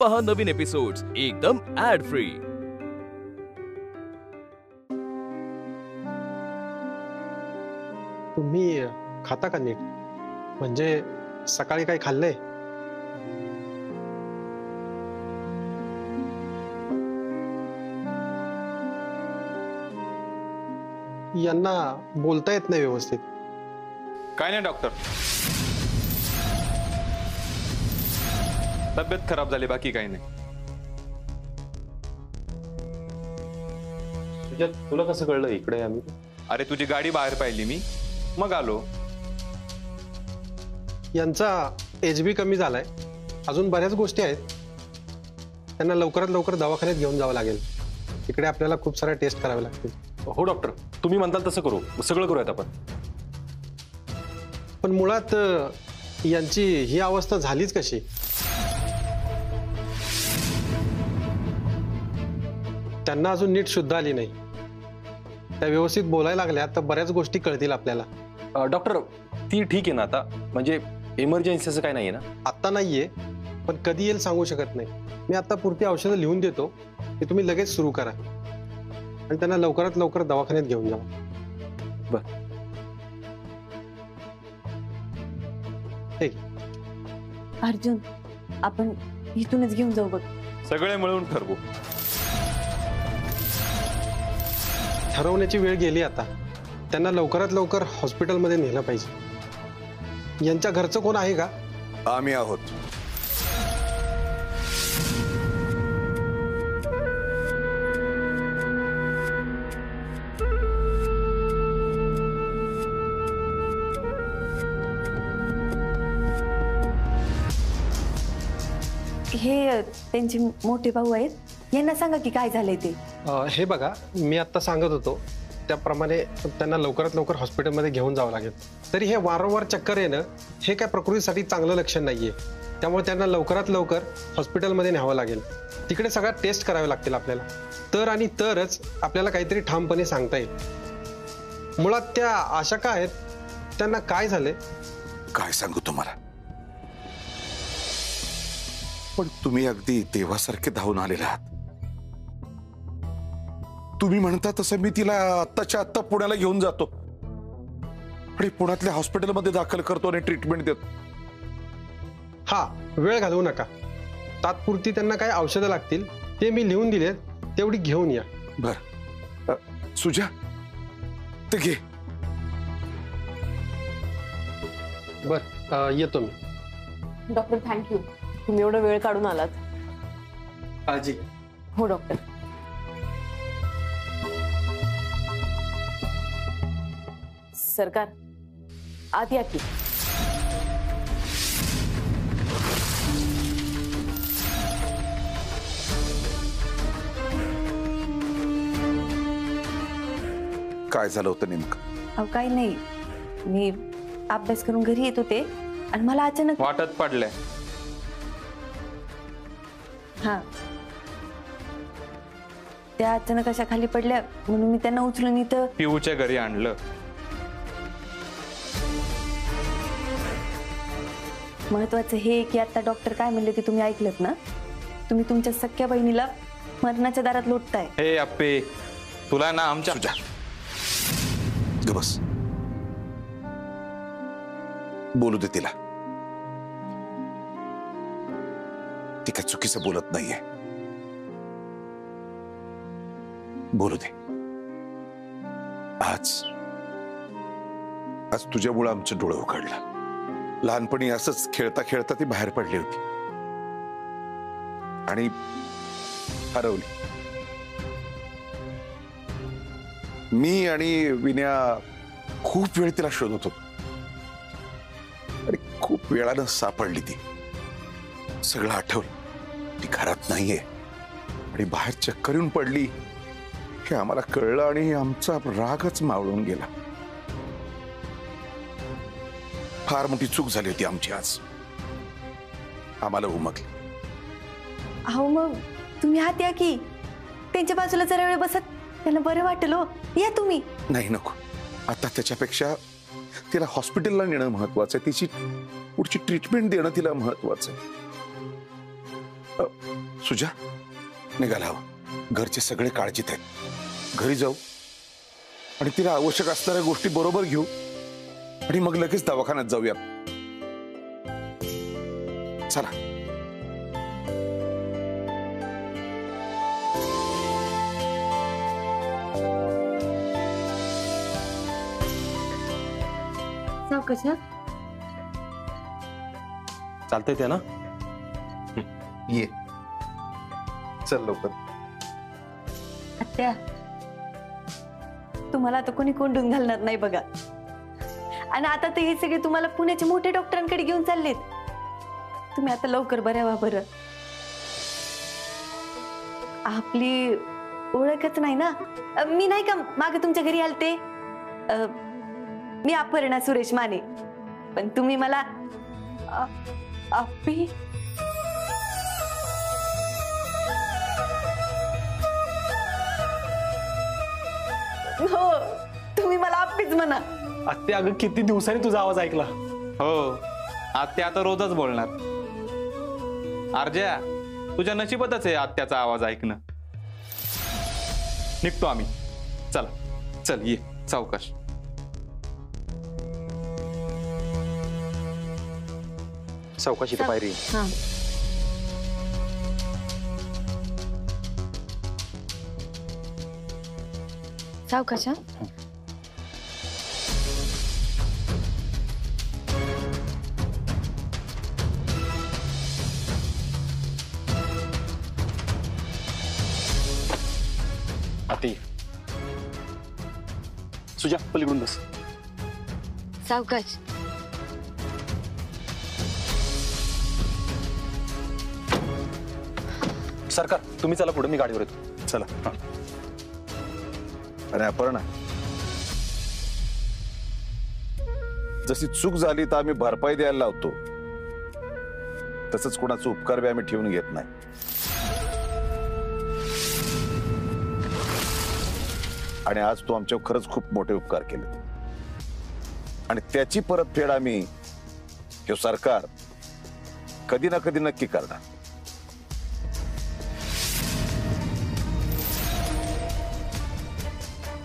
पहा नवीन एपिसोड्स एकदम add free. तुम्ही खाता का नीट? म्हणजे सकाळी काही खाल्लंय? यांना बोलता येत नाही व्यवस्थित। काय नाही डॉक्टर, तब्येत खराब झाली, बाकी काही नाही। तुला कसं कळलं इकडे आम्ही? अरे तुझी गाडी बाहेर पाहिली मी, मग आलो। यांचा एचबी कमी झालाय, अजून बऱ्याच गोष्टी आहेत, त्यांना लवकरात लवकर दवाखान्यात घेऊन जावं लागेल। इकडे आपल्याला खूप साऱ्या टेस्ट करावे लागतील। हो डॉक्टर, तुम्ही म्हणताल तसं करू, सगळं करूयात आपण। पण मुळात यांची ही अवस्था झालीच कशी? त्यांना अजून नीट शुद्ध आली नाही, त्या व्यवस्थित बोलायला लागल्या तर बऱ्याच गोष्टी कळतील आपल्याला। डॉक्टर ती ठीक आहे ना आता, म्हणजे इमर्जन्सीचं काय नाहीये ना? आता नाहीये, पण कधी येईल सांगू शकत नाही। मी आता पुरती औषधं लिहून देतो, ते तुम्ही लगेच सुरू करा आणि त्यांना लवकरात लवकर दवाखान्यात घेऊन जा। बर ठीक। अर्जुन, आपण इथूनच घेऊन जाऊ बघ। सगळे मिळून ठरवू। ठरवण्याची वेळ गेली आता, त्यांना लवकरात लवकर हॉस्पिटलमध्ये नेलं पाहिजे। यांच्या घरचं कोण आहे का? आम्ही आहोत। हे त्यांचे मोठे भाऊ आहेत, यांना सांगा की काय झालंय ते। हे बघा, मी आता सांगत होतो त्याप्रमाणे त्यांना लवकरात लवकर हॉस्पिटलमध्ये घेऊन जावं लागेल। तरी हे वारंवार चक्कर येणं हे काय प्रकृतीसाठी चांगलं लक्षण नाहीये, त्यामुळे त्यांना लवकरात लवकर हॉस्पिटलमध्ये न्यावं लागेल। तिकडे सगळ्या टेस्ट करावे लागतील आपल्याला, तर आणि तरच आपल्याला काहीतरी ठामपणे सांगता येईल। मुळात त्या आशा का आहेत, त्यांना काय झाले काय सांगू तुम्हाला, पण तुम्ही अगदी देवासारखे धावून आलेले आहात। तुम्ही म्हणता तसं मी तिला आत्ताच्या आत्ता पुण्याला घेऊन जातो आणि पुण्यातल्या हॉस्पिटलमध्ये दाखल करतो आणि ट्रीटमेंट देतो। हा, वेळ घालवू नका। तात्पुरती त्यांना काय औषधं लागतील ते मी लिहून दिलेत, तेवढी घेऊन या। बर सुजा, ते घे। बर येतो मी। डॉक्टर थँक्यू, तुम्ही एवढा वेळ काढून आलात। काळजी। हो डॉक्टर। सरकार आत या की। काय झालं होतं नेमकं? अहो काही नाही, मी अभ्यास करून घरी येत होते आणि मला अचानक वाटत पडलंय। हा, त्या अचानक अशा खाली पडल्या म्हणून मी त्यांना उचलून इथं पिऊच्या घरी आणलं। महत्वाचं हे की आता डॉक्टर काय म्हणले ते तुम्ही ऐकलत ना? तुम्ही तुमच्या सख्या बहिणीला मरणाच्या दारात लोटताय। हे अप्पे, तुला ना आमच्या सुजा ग बस, बोलू दे तिला। ती काय चुकीचं बोलत नाहीये, बोलू दे। आज तुझ्यामुळे आमचे डोळे उघडलं। लहानपणी असंच खेळता खेळता ती बाहेर पडली होती आणि हरवली। मी आणि विन्या खूप वेळ तिला शोधत होतो आणि खूप वेळानं सापडली ती। सगळं आठवलं, ती घरात नाहीये आणि बाहेर चक्कर येऊन पडली हे आम्हाला कळलं आणि आमचा रागच मावळून गेला। फार मोठी चूक झाली होती आमची आज, आम्हाला उमगली। अहो मग तुम्ही आत या की, त्यांच्या बाजूला जरा वेळ बसत, त्यांना बरं वाटेल हो। या तुम्ही। नाही नको, आता त्याच्यापेक्षा तिला हॉस्पिटलला नेणं महत्वाचं आहे, तिची पुढची ट्रीटमेंट देणं तिला महत्वाचं आहे। सुजा निघाला हवं. घरचे सगळे काळजीत आहेत. घरी जाऊ आणि तिला आवश्यक असणाऱ्या गोष्टी बरोबर घेऊ आणि मग लगेच दवाखान्यात जाऊया. चला. चालतंय ते ना. ये चल लवकर. आत्या तुम्हाला आता कोणी कोंडून घालणार नाही बघा. आणि आता तर हे सगळे तुम्हाला पुण्याच्या मोठ्या डॉक्टरांकडे घेऊन चाललेत. तुम्ही आता लवकर बऱ्या व्हा बरं. आपली ओळखच नाही ना. मी नाही का मागे तुमच्या घरी आलते. मी अपर्णा सुरेश माने. पण तुम्ही मला आपी हो तुम्ही मला आपीच म्हणा. आत्या अगं किती दिवसांनी तुझा आवाज ऐकला. हो आत्या आता रोजच बोलणार. अर्ज्या तुझ्या नशिबातच आहे आत्याचा आवाज ऐकणं. निघतो आम्ही. चला चल ये सावकाश. सावकाशी तर पायरी. हा सावकाश. आती सुजा पलीकडून बस. सावकाश. सरकार तुम्ही चला पुढे, मी गाडीवर येतो. चला. अरे अपर्णा, जशी चूक झाली तर आम्ही भरपाई द्यायला लावतो, तसंच कोणाचा उपकार बी आम्ही ठेवून घेत नाही. आणि आज तू आमच्यावर खरंच खूप मोठे उपकार केले आणि त्याची परतफेड आम्ही हे सरकार कधी ना कधी नक्की करणार.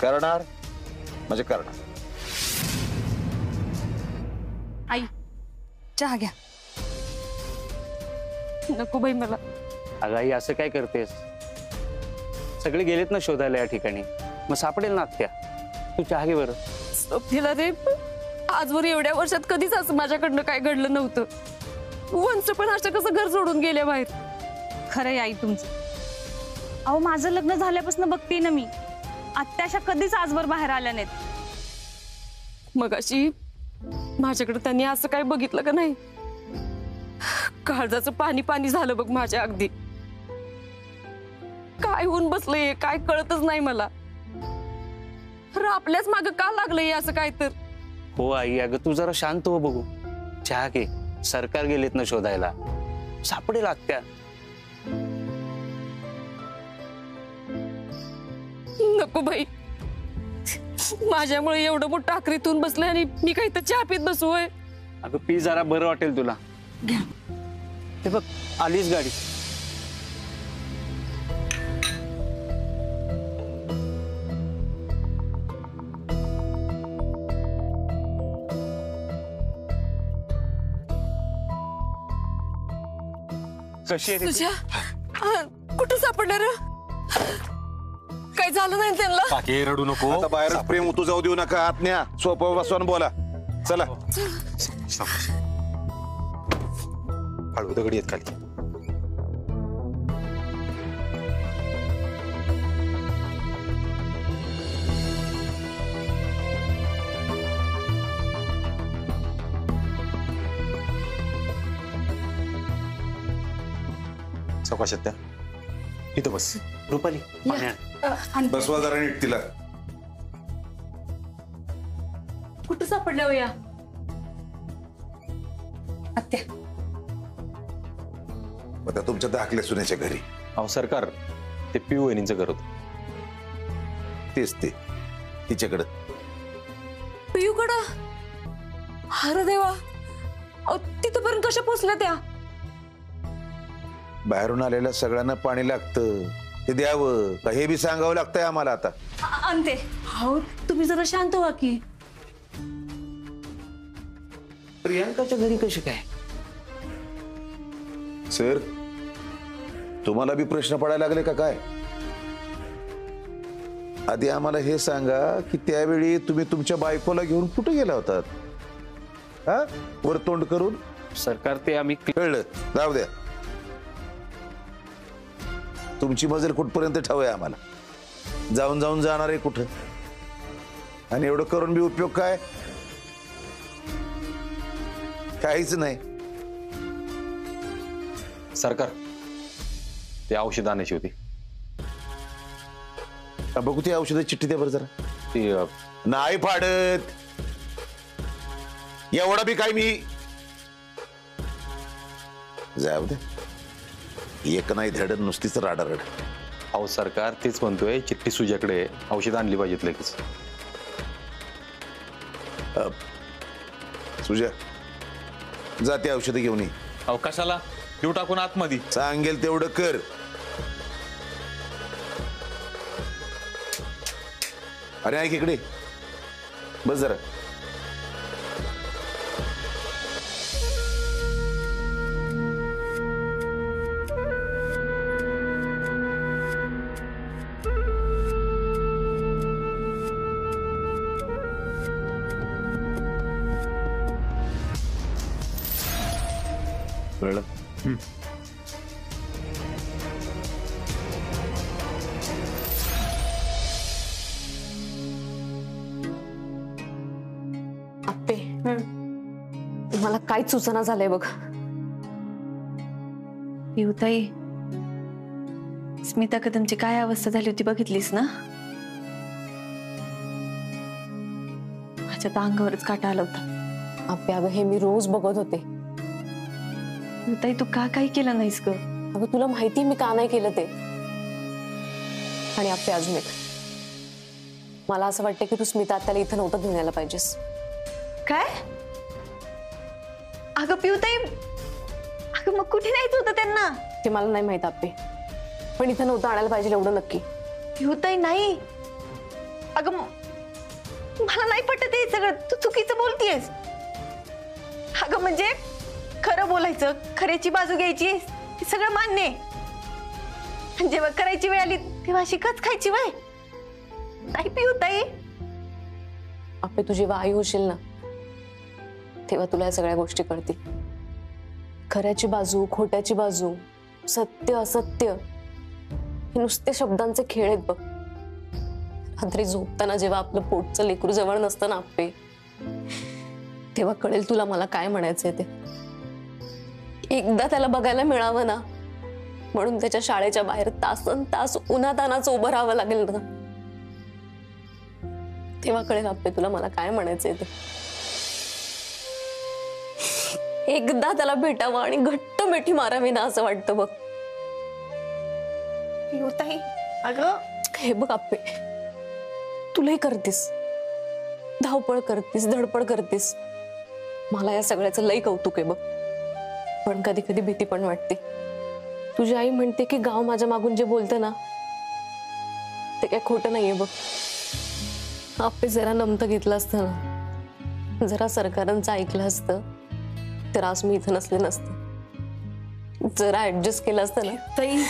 करणार म्हणजे करणार. आई चहा घ्या. नको बाई मला. अगं आई असं काय करतेस? सगळे गेलेत ना शोधायला या ठिकाणी, मग सापडेल ना आत्या. तू चहा घे बरं. स्वप्नीला रे, आजवर एवढ्या वर्षात कधीच असं माझ्याकडनं काय घडलं नव्हतं. वंश पण असं कसं घर सोडून गेले बाहेर. खरंय आई तुमचं. अहो माझं लग्न झाल्यापासून बघते ना मी, आत्याशा कधीच आजवर बाहेर आल्या नाहीत. मग अशी माझ्याकडे त्यांनी असं काय बघितलं का नाही? काळजाचं पाणी पाणी झालं बघ माझ्या. अगदी काय होऊन बसलंय काय कळतच नाही मला. आपल्याच माग का लागलंय असं काय तर. हो आई, अगं तू जरा शांत हो. बघू चहा घे. सरकार गेलेत ना शोधायला, सापडेल आत्या. नको बाई, माझ्यामुळे एवढं मोठं आखरीतून बसलंय आणि मी काही तर चहा पीत बसू होय. अगं पी जरा, बरं वाटेल तुला. हे बघ आलीच गाडी. कशी आहे तुझ्या कुठं सापडणार? काय झालं नाही त्यांना? काकी रडू नको. आता बाहेर प्रेम उतू जाऊ देऊ नका. आत न्या, सोपं बसवून बोला. चला. हळू दगडी येत खाली. सावकाशात त्या इथं बस. रुपाली बसवा जरा नीट तिला. कुठं सापडल्या हो या आत्या? आता तुमच्या धाकल्या सुनेच्या घरी. अहो सरकार, ते पिऊ वहिनींचं घर होतं. तेच ते तिच्याकडं. पियूकडं? अरे देवा, तिथपर्यंत कशा पोचल्या त्या? बाहेरून आलेल्या सगळ्यांना पाणी लागतं, ते द्यावं का हे बी सांगावं लागतंय आम्हाला आता? आणते. हो तुम्ही जरा शांत व्हा की. प्रियांकाच्या घरी कशी काय? सर, तुम्हाला बी प्रश्न पडायला लागले का काय? आधी आम्हाला हे सांगा की त्यावेळी तुम्ही तुमच्या बायकोला घेऊन कुठे गेला होतात? हा, वर तोंड करून? सरकार ते आम्ही कळलं, जाऊ द्या. तुमची मजल कुठपर्यंत ठावूया आम्हाला? जाऊन जाऊन जाणार आहे कुठं? आणि एवढं करून बी उपयोग काय? काहीच नाही. सरकार, ते औषध आणायची होती. बघू ती औषध चिठ्ठी द्या बरं जरा. ती नाही फाडत एवढा बी काय मी. जाऊ दे, एक नाही धड, नुसतीच राडारड. अहो सरकार, तेच म्हणतोय, चिठ्ठी सुजाकडे, औषध आणली पाहिजेत लगेच. सुजा, जाते औषधं घेऊन ये. अवकाशाला देऊ टाकून आतमध्ये. सांगेल तेवढं कर. अरे ऐक इकडे, बस जरा. कळलं? आप्पे, मला काहीच सुचना झालंय बघ. पिऊताई, स्मिता कदमची काय अवस्था झाली होती बघितलीस ना? माझ्या तर अंगावरच काटा आला होता. आप्पे अगं, हे मी रोज बघत होते. पिऊताई, तू का काही केलं नाहीस ग? अगं तुला माहिती मी का नाही केलं ते. आणि आप्पे अजून एक, मला असं वाटतं की तू स्मिता आत्याला इथं नव्हतं घेऊन यायला पाहिजेस. काय? अगं पिऊताई, अगं मग कुठे न्यायचं होतं त्यांना? ते मला नाही माहित आप्पे, पण इथं नव्हतं आणायला पाहिजे एवढं नक्की. पिऊताई नाही. अगं मला नाही पटत हे सगळं, तू चुकीचं बोलतीयस. अगं म्हणजे खरं बोलायचं, खऱ्याची बाजू घ्यायची, हे सगळं मान्य आहे. जेव्हा करायची वेळ आली तेव्हा शिकच खायची वय नाही. पिऊताई, आप्पे तू जेव्हा आई होशील ना, तेव्हा तुला या सगळ्या गोष्टी कळतील. खऱ्याची बाजू, खोट्याची बाजू, सत्य असत्य, हे नुसते शब्दांचे खेळ आहेत बघ. रात्री झोपताना जेव्हा आपलं पोटचं लेकरू जवळ नसतं ना आप्पे, तेव्हा कळेल तुला मला काय म्हणायचंय ते. एकदा त्याला बघायला मिळावं ना, म्हणून त्याच्या शाळेच्या बाहेर तासन तास उन्हातानाच उभं राहावं लागेल ना, तेव्हा कळेल आप्पे तुला मला काय म्हणायचंय ते. एकदा त्याला भेटावं आणि घट्ट मिठी मारावी ना असं वाटतं बघ. पिऊताई, अगं हे बघ आप्पे, तुलाही करतीस, धावपळ करतीस, धडपड करतीस, मला या सगळ्याचं लई कौतुक आहे बघ. पण कधी कधी भीती पण वाटते. तुझी आई म्हणते की गाव माझ्या मागून जे बोलतं ना, ते काय खोटं नाहीये बघ. आप्पे जरा नमतं घेतलं असतं ना, जरा सरकारांचं ऐकलं असतं, तर आज मी इथं नसले नसते. जरा ऍडजस्ट केलं असतं ना ताई,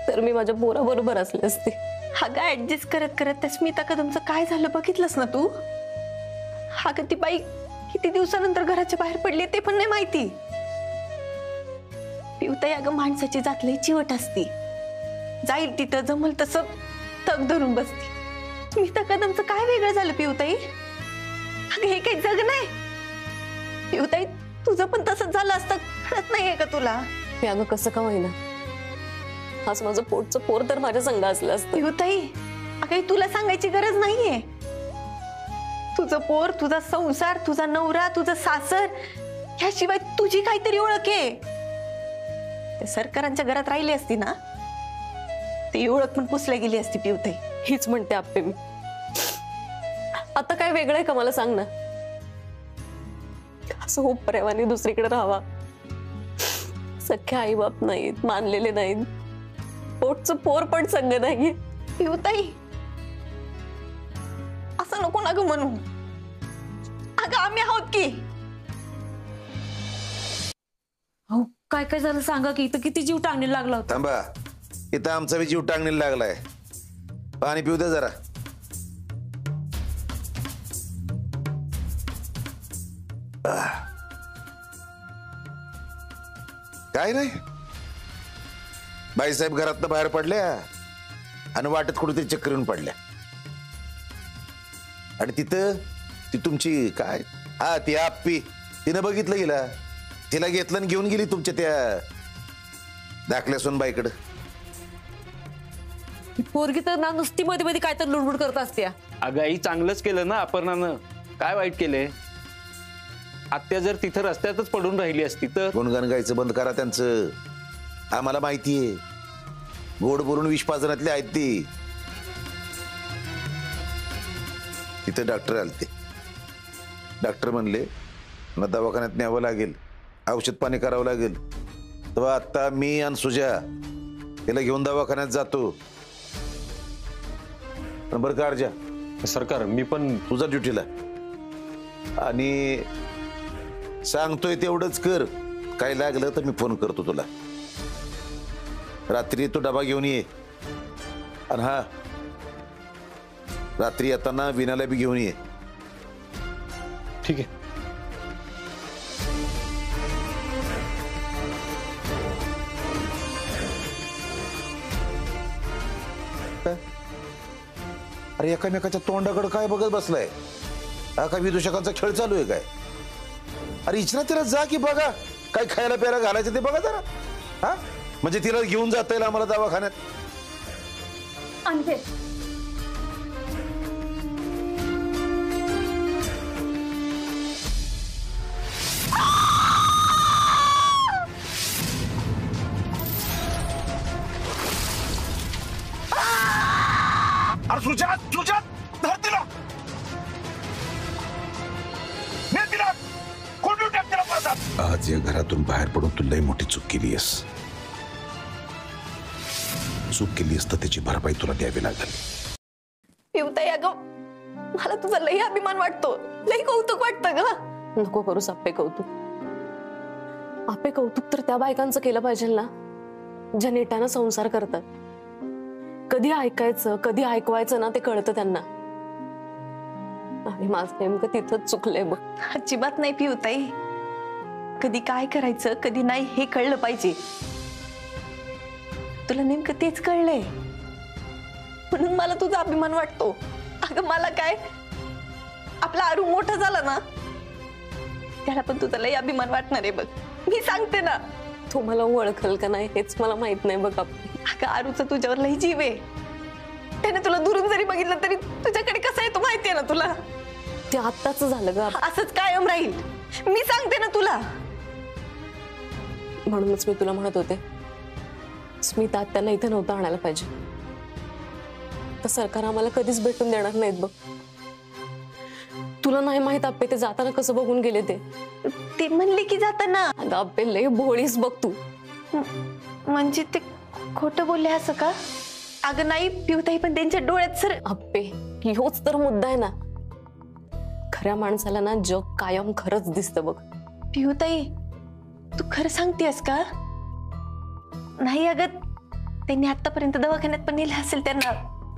तर मी माझ्या पोराबरोबर असले असते. अगं ऍडजस्ट करत करत त्या स्मिता कदमचं काय झालं बघितलंस ना तू? अगं ती बाई किती दिवसानंतर घराच्या बाहेर पडली ते पण नाही माहिती. पिऊताई, अगं माणसाची जात लई चिवट असती. जाईल तिथं जमल तसं तग धरून बसती. स्मिता कदमचं काय वेगळं झालं पिऊताई? अगं हे काही जग नाही. पिऊताई, तुझं पण तसंच झालं असतं, कळत नाहीये का तुला? मी अगं कसं का होईना, आज माझं पोटचं पोर तर माझ्या संग असलं असतं. पिऊताई, अगं तुला सांगायची गरज नाहीये. तुझं पोर, तुझा संसार, तुझा नवरा, तुझं सासर, ह्याशिवाय तुझी काहीतरी ओळख आहे. ते सरकारांच्या घरात राहिली असती ना, ती ओळख पण पुसल्या गेली असती. पिऊताई, हीच म्हणते आप्पे मी. आता काय वेगळं आहे का मला सांग ना? असं हो प्रेमाने दुसरीकडे राहावा, सख्या आई बाप नाहीत, मानलेले नाहीत, पोटचं पोर पण संग नाहीये. पिऊताई असं नको ना ग म्हणू. अगं आम्ही आहोत की. अहो काय काय झालं सांगा की, इथं किती जीव टांगणी लागला होता. थांबा, इथं आमचा बी जीव टांगणीला लागलाय. पाणी पिऊ दे जरा. काय नाही, बाईसाहेब घरातनं बाहेर पडल्या आणि वाटत कुठेतरी चक्कर येऊन पडल्या. आणि तिथं ती तुमची काय ती आप्पी, तिनं बघितलं गेला, तिला घेतलं आणि घेऊन गेली तुमच्या त्या दाखल्या सोनबाईकडं. पोरगी तर ना नुसती मध्ये मध्ये काय तर लुडबुड करत असते. अगं आई, चांगलंच केलं ना अपर्णानं. काय वाईट केलंय? आत्या जर तिथं रस्त्यातच पडून राहिली असती तर. गुणगान गायचं बंद करा त्यांचं. आम्हाला माहितीये गोड बोलून विष पाजनातले आहेत ती. तिथे डॉक्टर आलते. डॉक्टर म्हणले ना दवाखान्यात न्यावं लागेल, औषध पाणी करावं लागेल. तेव्हा आता मी आणि सुजा तिला घेऊन दवाखान्यात जातो. पण बरं का अर्जा, सरकार मी पण तुझा ड्युटीला. आणि सांगतोय तेवढंच कर. काय लागलं तर मी फोन करतो तुला. रात्री तू डबा घेऊन ये. आणि हा, रात्री येताना विनाला बी घेऊन ये. ठीक आहे. अरे एकामेकाच्या तोंडाकडे काय बघत बसलाय? हा काय विदूषकांचा खेळ चालू आहे काय? अरे इच्छा तिला जा की बघा काय खायला प्यायला घालायचं ते बघा जरा. हा म्हणजे तिला घेऊन जाता येईल आम्हाला दवाखान्यात. आणते. अरे सुजात, सुजात, धर तिला. ने तिला कोंडून टाक तिला पासात. आज या घरातून बाहेर पडून तू लई मोठी चूक केलीयस. चूक केलीस तर त्याची भरपाई तुला द्यावी लागेल. पिऊताई अगं मला तुझा लई अभिमान वाटतो, लई कौतुक वाटतं ग. नको करूस आप्पे कौतुक. आप्पे कौतुक तर त्या बायकांचं केलं पाहिजे ना ज्या नेटानं संसार करतात. कधी ऐकायचं कधी ऐकवायचं ना ते कळतं त्यांना. आणि माझं नेमकं तिथंच चुकलंय बघ. अजिबात नाही पिऊताई. कधी काय करायचं कधी नाही हे कळलं पाहिजे. तुला नेमकं तेच कळलंय म्हणून मला तुझा अभिमान वाटतो. अगं मला काय, आपला आरू मोठा झाला ना त्याला पण तुझा लई अभिमान वाटणार आहे बघ. मी सांगते ना. तू मला ओळखल का नाही हेच मला माहित नाही बघ. अगं आरूचा तुझ्यावर लई जीव आहे. त्याने तुला दुरून जरी बघितलं तरी तुझ्याकडे कसं आहे तो माहितीये ना तुला. ते आत्ताच झालं ग. असंच कायम राहील. मी सांगते ना तुला. म्हणूनच मी तुला म्हणत होते स्मिता आत्याला इथे नव्हतं आणायला पाहिजे. तर सरकार आम्हाला कधीच भेटून देणार नाहीत बघ. तुला नाही माहित आप्पे ते जाताना कसं बघून गेले ते म्हणले की जाताना. अगं आप्पे लय भोळीस बघ तू. म्हणजे ते खोटं बोलले असं का? अगं नाही पिऊताई पण त्यांच्या डोळ्यात सर. आप्पे ह्योच तर मुद्दा आहे ना. खऱ्या माणसाला ना जग कायम खरंच दिसतं बघ. पिऊताई तू खरं सांगतेस का? नाही अगं त्यांनी आतापर्यंत दवाखान्यात पण नेलं असेल त्यांना.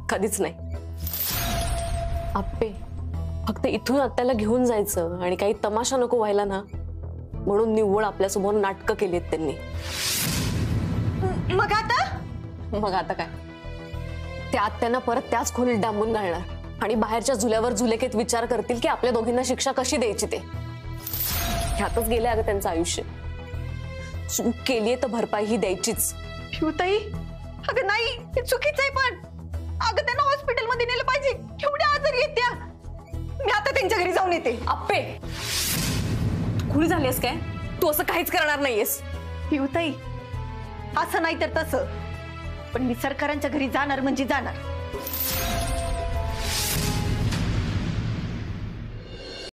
कधीच नाही आप्पे. फक्त इथून आत्याला घेऊन जायचं आणि काही तमाशा नको व्हायला ना म्हणून निव्वळ आपल्यासमोर नाटकं केलीत त्यांनी. मग आता काय त्या आत्यांना परत त्याच खोलीत डांबून घालणार आणि बाहेरच्या झुल्यावर झुलेकेत विचार करतील की आपल्या दोघींना शिक्षा कशी द्यायची ते. ह्यातच गेले अगं त्यांचं आयुष्य. चूक केलीये तर भरपाई ही द्यायचीच. पिऊताई अगं नाही हे चुकीचं आहे. पण अगं त्यांना हॉस्पिटलमध्ये नेलं पाहिजे. केवढ्या आजारी आहेत त्या. मी आता त्यांच्या घरी जाऊन येते. आप्पे खुळी झालीस काय? तू असं काहीच करणार नाहीयेस. पिऊताई असं नाही तर तसं पण मी सरकारांच्या घरी जाणार म्हणजे जाणार.